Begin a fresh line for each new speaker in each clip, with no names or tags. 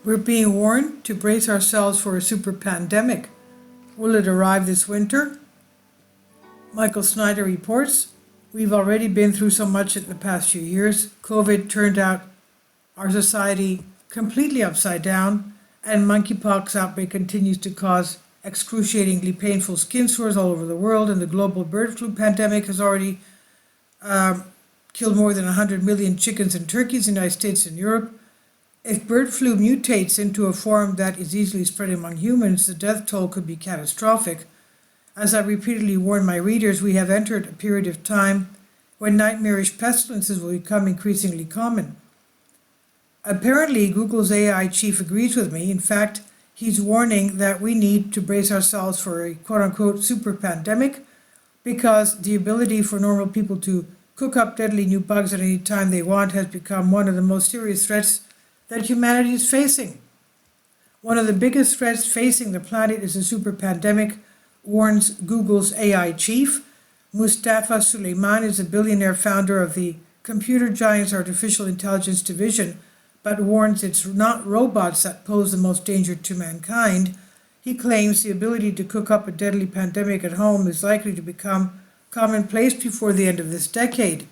We're being warned to brace ourselves for a super pandemic. Will it arrive this winter? Michael Snyder reports, we've already been through so much in the past few years. COVID turned out our society completely upside down, and monkeypox outbreak continues to cause excruciatingly painful skin sores all over the world, and the global bird flu pandemic has already killed more than 100 million chickens and turkeys in the United States and Europe. If bird flu mutates into a form that is easily spread among humans, the death toll could be catastrophic. As I repeatedly warn my readers, we have entered a period of time when nightmarish pestilences will become increasingly common. Apparently, Google's AI chief agrees with me. In fact, he's warning that we need to brace ourselves for a quote-unquote super pandemic because the ability for normal people to cook up deadly new bugs at any time they want has become one of the most serious threats that humanity is facing. One of the biggest threats facing the planet is a super pandemic, warns Google's AI chief. Mustafa Suleyman is a billionaire founder of the computer giant's artificial intelligence division, but warns it's not robots that pose the most danger to mankind. He claims the ability to cook up a deadly pandemic at home is likely to become commonplace before the end of this decade.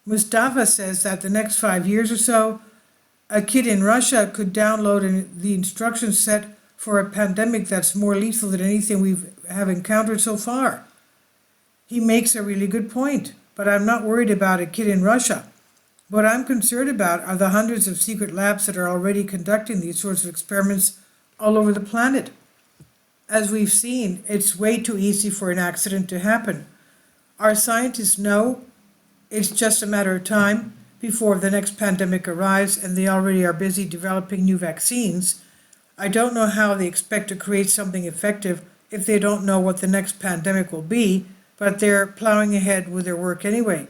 Mustafa says that the next 5 years or so, a kid in Russia could download the instruction set for a pandemic that's more lethal than anything we have encountered so far. He makes a really good point, but I'm not worried about a kid in Russia. What I'm concerned about are the hundreds of secret labs that are already conducting these sorts of experiments all over the planet. As we've seen, it's way too easy for an accident to happen. Our scientists know it's just a matter of time before the next pandemic arrives, and they already are busy developing new vaccines. I don't know how they expect to create something effective if they don't know what the next pandemic will be, but they're plowing ahead with their work anyway.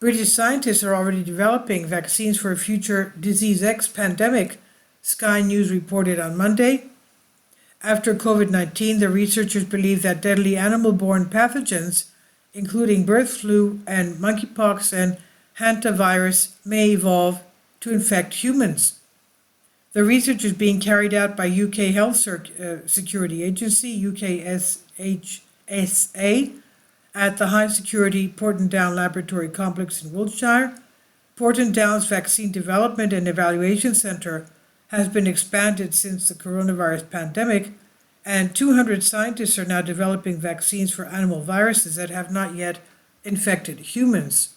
British scientists are already developing vaccines for a future Disease X pandemic, Sky News reported on Monday. After COVID-19, the researchers believe that deadly animal-borne pathogens, including bird flu and monkeypox and hantavirus, may evolve to infect humans. The research is being carried out by UK Health Security Agency, UKSHSA, at the High Security Porton-Down Laboratory Complex in Wiltshire. Porton-Down's Vaccine Development and Evaluation Centre has been expanded since the coronavirus pandemic, and 200 scientists are now developing vaccines for animal viruses that have not yet infected humans.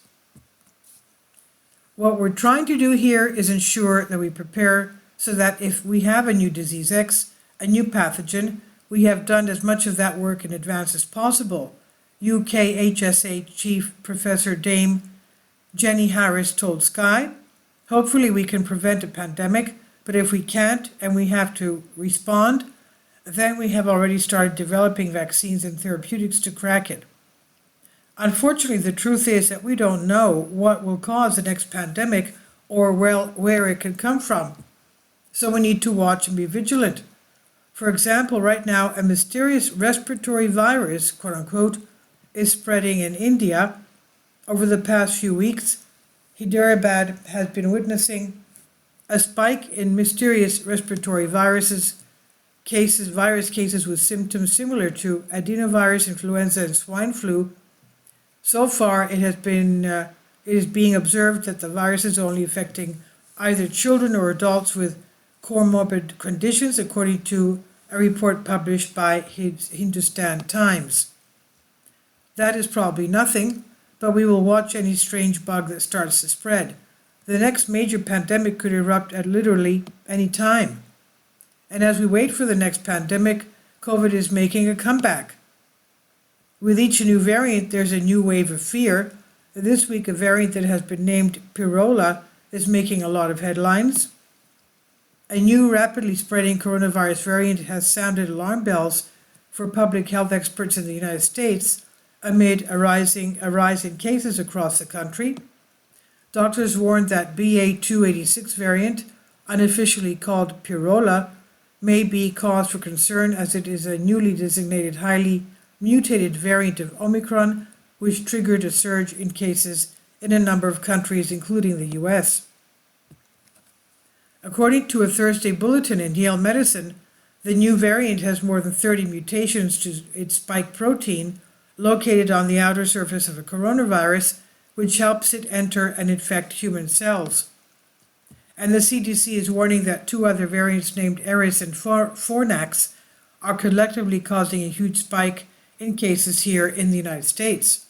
What we're trying to do here is ensure that we prepare so that if we have a new disease X, a new pathogen, we have done as much of that work in advance as possible. UKHSA Chief Professor Dame Jenny Harris told Sky, hopefully we can prevent a pandemic, but if we can't and we have to respond, then we have already started developing vaccines and therapeutics to crack it. Unfortunately, the truth is that we don't know what will cause the next pandemic or where it could come from. So we need to watch and be vigilant. For example, right now, a mysterious respiratory virus, quote unquote, is spreading in India. Over the past few weeks, Hyderabad has been witnessing a spike in mysterious respiratory virus cases with symptoms similar to adenovirus, influenza, and swine flu. So far, it is being observed that the virus is only affecting either children or adults with comorbid conditions, according to a report published by Hindustan Times. That is probably nothing, but we will watch any strange bug that starts to spread. The next major pandemic could erupt at literally any time. And as we wait for the next pandemic, COVID is making a comeback. With each new variant, there's a new wave of fear. This week, a variant that has been named Pirola is making a lot of headlines. A new rapidly spreading coronavirus variant has sounded alarm bells for public health experts in the United States amid a rise in cases across the country. Doctors warned that BA.286 variant, unofficially called Pirola, may be cause for concern as it is a newly designated highly mutated variant of Omicron, which triggered a surge in cases in a number of countries, including the US. According to a Thursday bulletin in Yale Medicine, the new variant has more than 30 mutations to its spike protein located on the outer surface of a coronavirus, which helps it enter and infect human cells. And the CDC is warning that two other variants named Eris and Fornax are collectively causing a huge spike in cases here in the United States.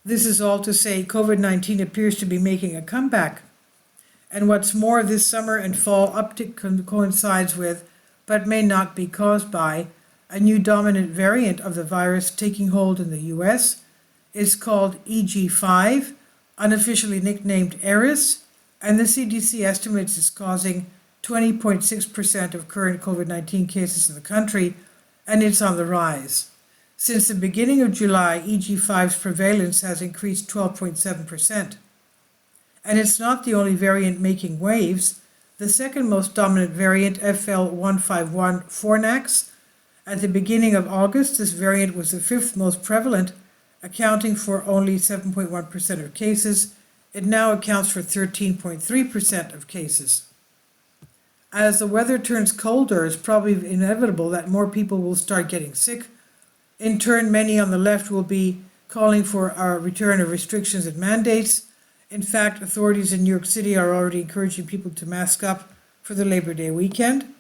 This is all to say COVID-19 appears to be making a comeback. And what's more, this summer and fall uptick coincides with, but may not be caused by, a new dominant variant of the virus taking hold in the US. It's called EG5, unofficially nicknamed Eris, and the CDC estimates it's causing 20.6% of current COVID-19 cases in the country, and it's on the rise. Since the beginning of July, EG5's prevalence has increased 12.7%. And it's not the only variant making waves. The second most dominant variant, FL151 Fornax, at the beginning of August, this variant was the fifth most prevalent, accounting for only 7.1% of cases. It now accounts for 13.3% of cases. As the weather turns colder, it's probably inevitable that more people will start getting sick. In turn, many on the left will be calling for a return of restrictions and mandates. In fact, authorities in New York City are already encouraging people to mask up for the Labor Day weekend.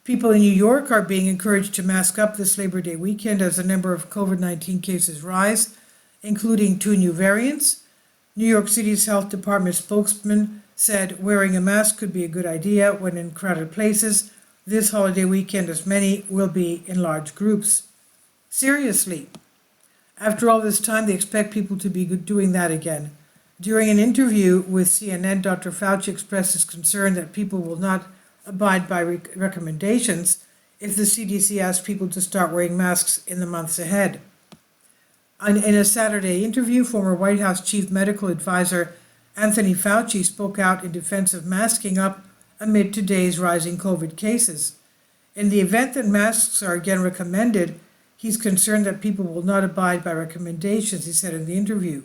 People in New York are being encouraged to mask up this Labor Day weekend as the number of COVID-19 cases rise, including two new variants. New York City's health department spokesman said wearing a mask could be a good idea when in crowded places this holiday weekend, as many will be in large groups. Seriously. After all this time, they expect people to be doing that again. During an interview with CNN, Dr. Fauci expressed his concern that people will not abide by recommendations if the CDC asks people to start wearing masks in the months ahead. In a Saturday interview, former White House Chief Medical Advisor Anthony Fauci spoke out in defense of masking up amid today's rising COVID cases. In the event that masks are again recommended, he's concerned that people will not abide by recommendations, he said in the interview.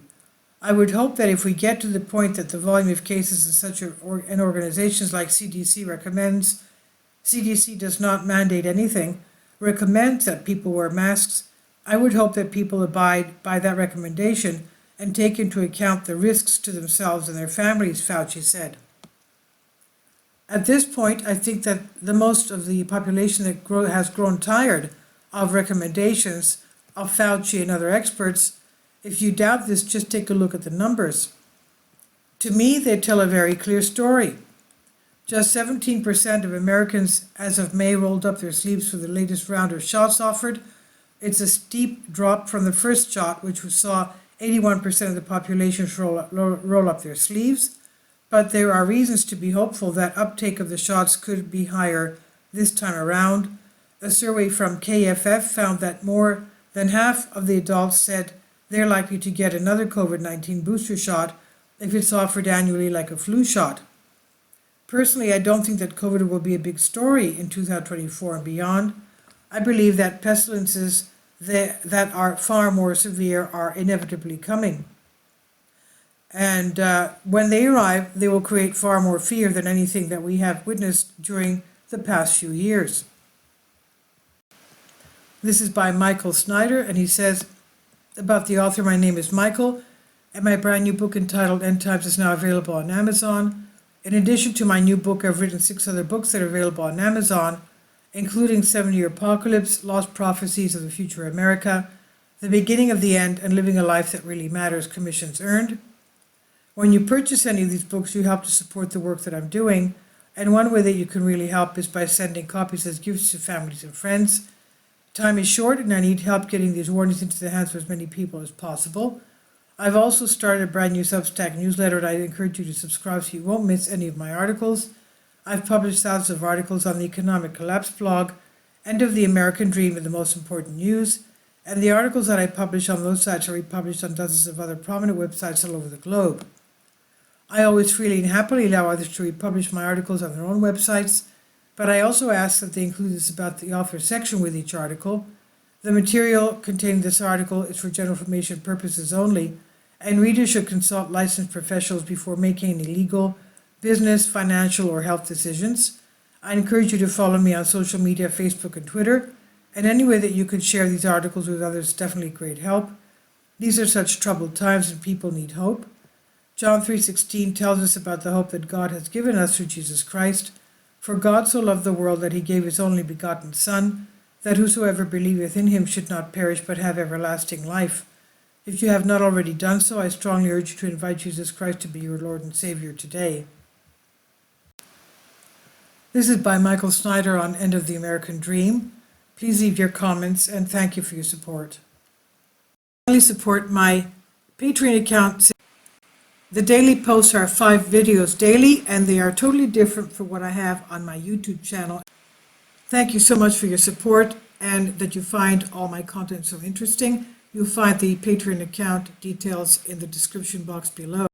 I would hope that if we get to the point that the volume of cases in such an organizations like CDC recommends, CDC does not mandate anything, recommends that people wear masks, I would hope that people abide by that recommendation and take into account the risks to themselves and their families, Fauci said. At this point, I think that the most of the population that has grown tired of recommendations of Fauci and other experts. If you doubt this, just take a look at the numbers. To me, they tell a very clear story. Just 17% of Americans as of May rolled up their sleeves for the latest round of shots offered. It's a steep drop from the first shot, which saw 81% of the population roll up their sleeves. But there are reasons to be hopeful that uptake of the shots could be higher this time around. A survey from KFF found that more than half of the adults said they're likely to get another COVID-19 booster shot if it's offered annually like a flu shot. Personally, I don't think that COVID will be a big story in 2024 and beyond. I believe that pestilences that are far more severe are inevitably coming. And when they arrive, they will create far more fear than anything that we have witnessed during the past few years. This is by Michael Snyder, and he says about the author, my name is Michael, and my brand new book entitled End Times is now available on Amazon. In addition to my new book, I've written 6 other books that are available on Amazon, including 7-Year Apocalypse, Lost Prophecies of the Future America, The Beginning of the End, and Living a Life That Really Matters, Commissions Earned. When you purchase any of these books, you help to support the work that I'm doing, and one way that you can really help is by sending copies as gifts to families and friends. Time is short, and I need help getting these warnings into the hands of as many people as possible. I've also started a brand new Substack newsletter, and I encourage you to subscribe so you won't miss any of my articles. I've published thousands of articles on the Economic Collapse blog, End of the American Dream and the Most Important News, and the articles that I publish on those sites are republished on dozens of other prominent websites all over the globe. I always freely and happily allow others to republish my articles on their own websites, but I also ask that they include this about the author section with each article. The material contained in this article is for general information purposes only, and readers should consult licensed professionals before making any legal, business, financial, or health decisions. I encourage you to follow me on social media, Facebook and Twitter, and any way that you can share these articles with others is definitely great help. These are such troubled times and people need hope. John 3:16 tells us about the hope that God has given us through Jesus Christ. For God so loved the world that he gave his only begotten Son, that whosoever believeth in him should not perish but have everlasting life. If you have not already done so, I strongly urge you to invite Jesus Christ to be your Lord and Savior today. This is by Michael Snyder on End of the American Dream. Please leave your comments and thank you for your support. Finally, support my Patreon account. The daily posts are 5 videos daily, and they are totally different from what I have on my YouTube channel. Thank you so much for your support and that you find all my content so interesting. You'll find the Patreon account details in the description box below.